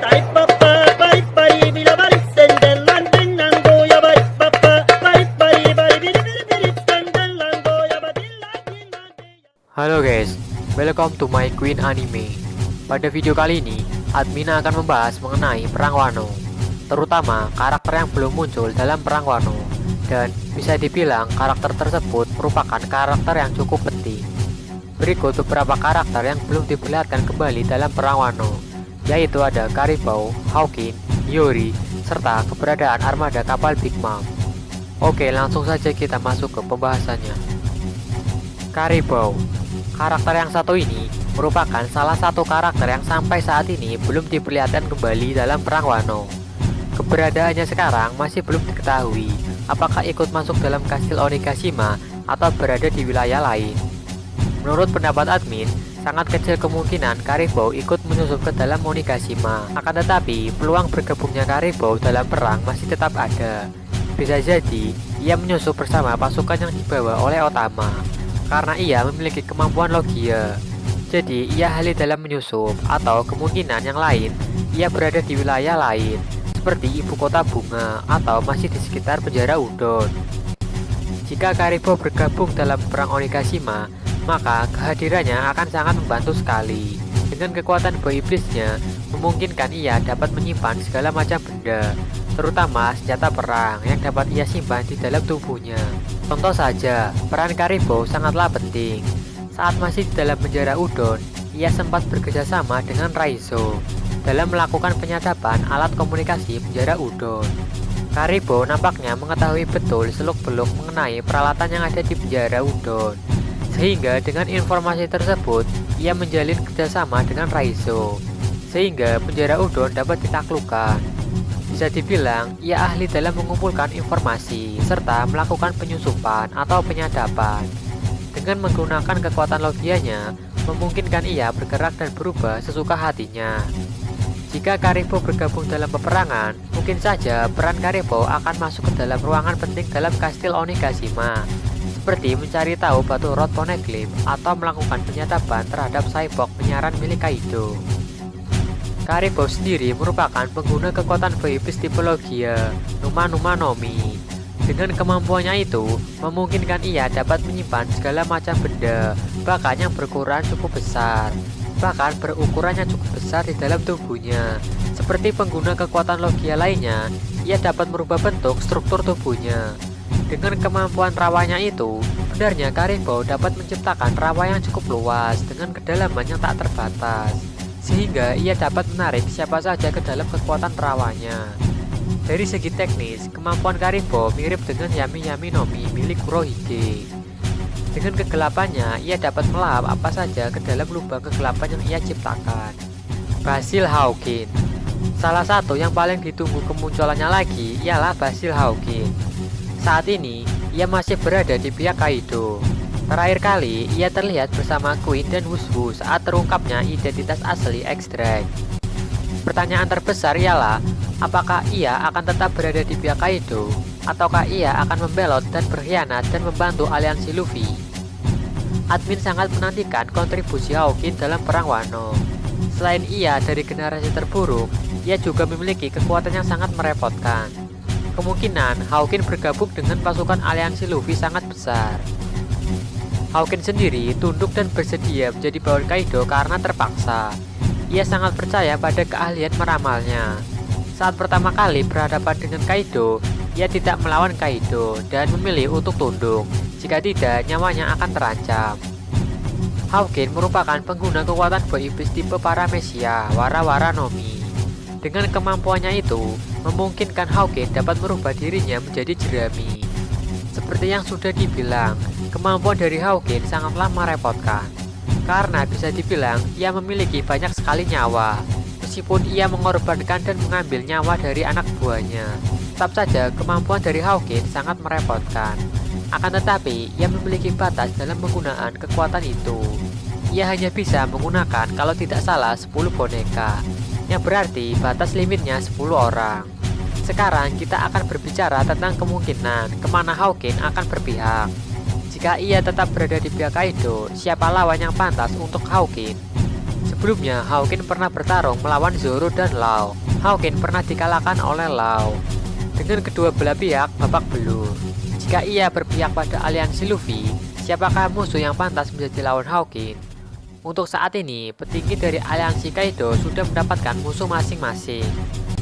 Halo guys, welcome to my Queen Anime. Pada video kali ini, admin akan membahas mengenai Perang Wano, terutama karakter yang belum muncul dalam Perang Wano, dan bisa dibilang karakter tersebut merupakan karakter yang cukup penting. Berikut beberapa karakter yang belum diperlihatkan kembali dalam Perang Wano, yaitu ada Karibou, Hawkins, Yuri, serta keberadaan armada kapal Big Mom. Oke, langsung saja kita masuk ke pembahasannya. Karibou. Karakter yang satu ini merupakan salah satu karakter yang sampai saat ini belum diperlihatkan kembali dalam Perang Wano. Keberadaannya sekarang masih belum diketahui apakah ikut masuk dalam kastil Onigashima atau berada di wilayah lain. Menurut pendapat admin, sangat kecil kemungkinan Karibou ikut menyusup ke dalam Onigashima. Akan tetapi, peluang bergabungnya Karibou dalam perang masih tetap ada. Bisa jadi, ia menyusup bersama pasukan yang dibawa oleh Otama, karena ia memiliki kemampuan logia. Jadi ia ahli dalam menyusup, atau kemungkinan yang lain ia berada di wilayah lain seperti ibu kota bunga atau masih di sekitar penjara Udon. Jika Karibou bergabung dalam perang Onigashima, maka kehadirannya akan sangat membantu sekali. Dengan kekuatan buah iblisnya, memungkinkan ia dapat menyimpan segala macam benda, terutama senjata perang yang dapat ia simpan di dalam tubuhnya. Contoh saja, peran Karibou sangatlah penting. Saat masih di dalam penjara Udon, ia sempat bekerjasama dengan Raizo dalam melakukan penyadapan alat komunikasi penjara Udon. Karibou nampaknya mengetahui betul seluk-beluk mengenai peralatan yang ada di penjara Udon, sehingga dengan informasi tersebut, ia menjalin kerjasama dengan Raizo, sehingga penjara Udon dapat ditaklukkan. Bisa dibilang, ia ahli dalam mengumpulkan informasi serta melakukan penyusupan atau penyadapan. Dengan menggunakan kekuatan logianya, memungkinkan ia bergerak dan berubah sesuka hatinya. Jika Karibou bergabung dalam peperangan, mungkin saja peran Karibou akan masuk ke dalam ruangan penting dalam kastil Onigashima, seperti mencari tahu batu Rod Poneglyph atau melakukan penyadapan terhadap cyborg penyiaran milik Kaido. Karibou sendiri merupakan pengguna kekuatan buah iblis tipe logia, Numa Numa Nomi. Dengan kemampuannya itu, memungkinkan ia dapat menyimpan segala macam benda, bahkan yang berukuran cukup besar, bahkan berukurannya cukup besar di dalam tubuhnya. Seperti pengguna kekuatan logia lainnya, ia dapat merubah bentuk struktur tubuhnya. Dengan kemampuan rawanya itu, benarnya Karibou dapat menciptakan rawa yang cukup luas dengan kedalaman yang tak terbatas, sehingga ia dapat menarik siapa saja ke dalam kekuatan rawanya. Dari segi teknis, kemampuan Karibou mirip dengan Yami Yami Nomi milik Kurohige. Dengan kegelapannya, ia dapat melahap apa saja ke dalam lubang kegelapan yang ia ciptakan. Basil Hawkins. Salah satu yang paling ditunggu kemunculannya lagi ialah Basil Hawkins. Saat ini, ia masih berada di pihak Kaido. Terakhir kali, ia terlihat bersama Queen dan Wushu saat terungkapnya identitas asli X-Drake. Pertanyaan terbesar ialah, apakah ia akan tetap berada di pihak Kaido, ataukah ia akan membelot dan berkhianat dan membantu aliansi Luffy? Admin sangat menantikan kontribusi Hawkins dalam Perang Wano. Selain ia dari generasi terburuk, ia juga memiliki kekuatan yang sangat merepotkan. Kemungkinan Hawkins bergabung dengan pasukan aliansi Luffy sangat besar. Hawkins sendiri tunduk dan bersedia menjadi bawahan Kaido karena terpaksa. Ia sangat percaya pada keahlian meramalnya. Saat pertama kali berhadapan dengan Kaido, ia tidak melawan Kaido dan memilih untuk tunduk. Jika tidak, nyawanya akan terancam. Hawkins merupakan pengguna kekuatan buah iblis tipe Paramecia, Wara-Wara Nomi. Dengan kemampuannya itu, memungkinkan Hawkins dapat merubah dirinya menjadi jerami. Seperti yang sudah dibilang, kemampuan dari Hawkins sangatlah merepotkan, karena bisa dibilang ia memiliki banyak sekali nyawa. Meskipun ia mengorbankan dan mengambil nyawa dari anak buahnya, tetap saja kemampuan dari Hawkins sangat merepotkan. Akan tetapi, ia memiliki batas dalam penggunaan kekuatan itu. Ia hanya bisa menggunakan kalau tidak salah 10 boneka, yang berarti batas limitnya 10 orang. Sekarang kita akan berbicara tentang kemungkinan kemana Hawkins akan berpihak. Jika ia tetap berada di pihak Kaido, siapa lawan yang pantas untuk Hawkins? Sebelumnya, Hawkins pernah bertarung melawan Zoro dan Law. Hawkins pernah dikalahkan oleh Law. Dengan kedua belah pihak babak belur. Jika ia berpihak pada aliansi Luffy, siapakah musuh yang pantas menjadi lawan Hawkins? Untuk saat ini, petinggi dari aliansi Kaido sudah mendapatkan musuh masing-masing.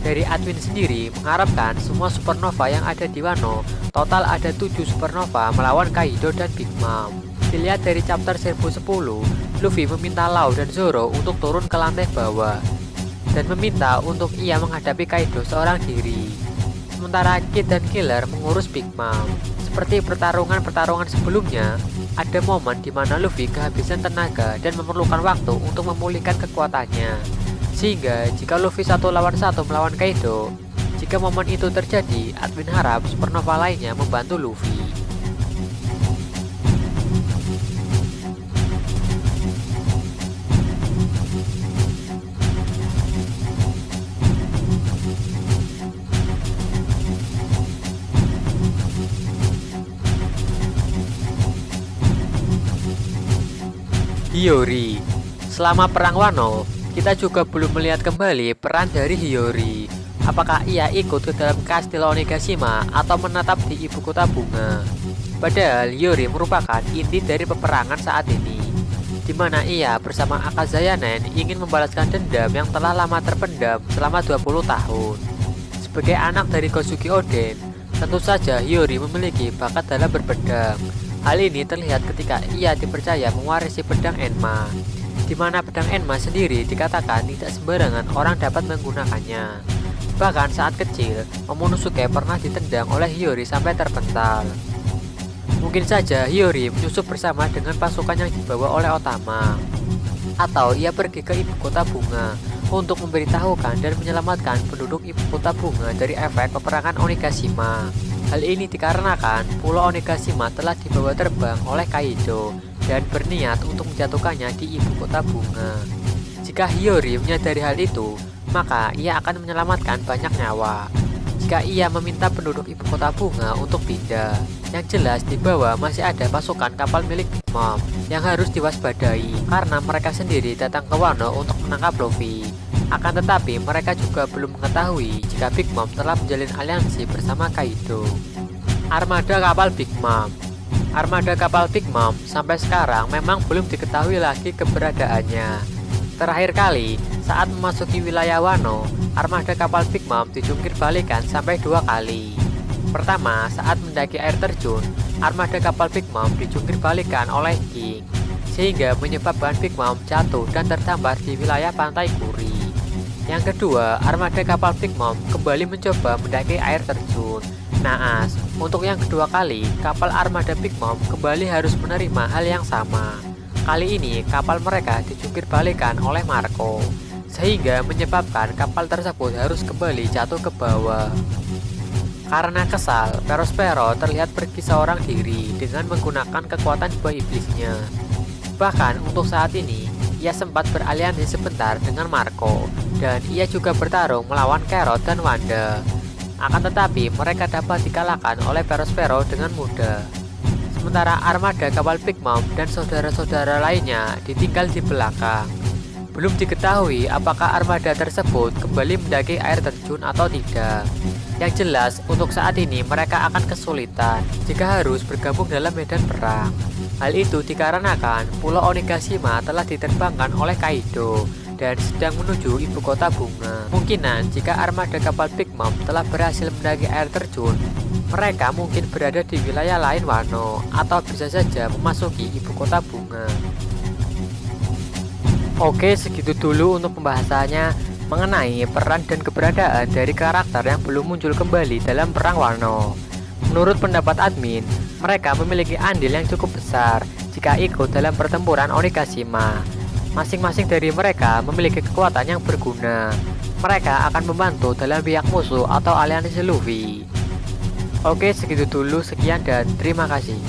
Dari admin sendiri mengharapkan semua supernova yang ada di Wano, total ada 7 supernova melawan Kaido dan Big Mom. Dilihat dari chapter 1010, Luffy meminta Law dan Zoro untuk turun ke lantai bawah dan meminta untuk ia menghadapi Kaido seorang diri. Sementara Kid dan Killer mengurus Big Mom. Seperti pertarungan-pertarungan sebelumnya, ada momen di mana Luffy kehabisan tenaga dan memerlukan waktu untuk memulihkan kekuatannya. Sehingga jika Luffy 1 lawan 1 melawan Kaido, jika momen itu terjadi, admin harap supernova lainnya membantu Luffy. Hiyori. Selama perang Wano, kita juga belum melihat kembali peran dari Hiyori. Apakah ia ikut ke dalam kastil Onigashima atau menetap di ibu kota bunga? Padahal Hiyori merupakan inti dari peperangan saat ini, di mana ia bersama Akazayanen ingin membalaskan dendam yang telah lama terpendam selama 20 tahun. Sebagai anak dari Kozuki Oden, tentu saja Hiyori memiliki bakat dalam berpedang. Hal ini terlihat ketika ia dipercaya mewarisi pedang Enma, di mana pedang Enma sendiri dikatakan tidak sembarangan orang dapat menggunakannya. Bahkan saat kecil, Momonosuke pernah ditendang oleh Hiyori sampai terpental. Mungkin saja Hiyori menyusup bersama dengan pasukan yang dibawa oleh Otama, atau ia pergi ke ibu kota bunga untuk memberitahukan dan menyelamatkan penduduk ibu kota bunga dari efek peperangan Onigashima. Hal ini dikarenakan Pulau Onigashima telah dibawa terbang oleh Kaido dan berniat untuk menjatuhkannya di ibu kota bunga. Jika Hiyori menyadari hal itu, maka ia akan menyelamatkan banyak nyawa. Jika ia meminta penduduk ibu kota bunga untuk pindah, yang jelas di bawah masih ada pasukan kapal milik Big Mom yang harus diwaspadai karena mereka sendiri datang ke Wano untuk menangkap Luffy. Akan tetapi mereka juga belum mengetahui jika Big Mom telah menjalin aliansi bersama Kaido. Armada kapal Big Mom. Armada kapal Big Mom sampai sekarang memang belum diketahui lagi keberadaannya. Terakhir kali saat memasuki wilayah Wano, armada kapal Big Mom dijungkir balikan sampai 2 kali. Pertama, saat mendaki air terjun, armada kapal Big Mom dijungkir balikan oleh King, sehingga menyebabkan Big Mom jatuh dan terdampar di wilayah pantai Kuri. Yang kedua, armada kapal Big Mom kembali mencoba mendaki air terjun. Naas, untuk yang kedua kali, kapal armada Big Mom kembali harus menerima hal yang sama. Kali ini, kapal mereka dijungkir balikan oleh Marco, sehingga menyebabkan kapal tersebut harus kembali jatuh ke bawah. Karena kesal, Perospero terlihat pergi seorang diri dengan menggunakan kekuatan buah iblisnya. Bahkan untuk saat ini, ia sempat beraliansi sebentar dengan Marco, dan ia juga bertarung melawan Carrot dan Wanda. Akan tetapi mereka dapat dikalahkan oleh Perospero dengan mudah. Sementara armada kapal Big Mom dan saudara-saudara lainnya ditinggal di belakang. Belum diketahui apakah armada tersebut kembali mendaki air terjun atau tidak. Yang jelas, untuk saat ini mereka akan kesulitan jika harus bergabung dalam medan perang. Hal itu dikarenakan Pulau Onigashima telah diterbangkan oleh Kaido dan sedang menuju ibu kota bunga. Kemungkinan jika armada kapal Big Mom telah berhasil mendaki air terjun, mereka mungkin berada di wilayah lain Wano atau bisa saja memasuki ibu kota bunga. Oke, segitu dulu untuk pembahasannya mengenai peran dan keberadaan dari karakter yang belum muncul kembali dalam perang Wano. Menurut pendapat admin, mereka memiliki andil yang cukup besar jika ikut dalam pertempuran Onigashima. Masing-masing dari mereka memiliki kekuatan yang berguna. Mereka akan membantu dalam pihak musuh atau aliansi Luffy. Oke, segitu dulu, sekian dan terima kasih.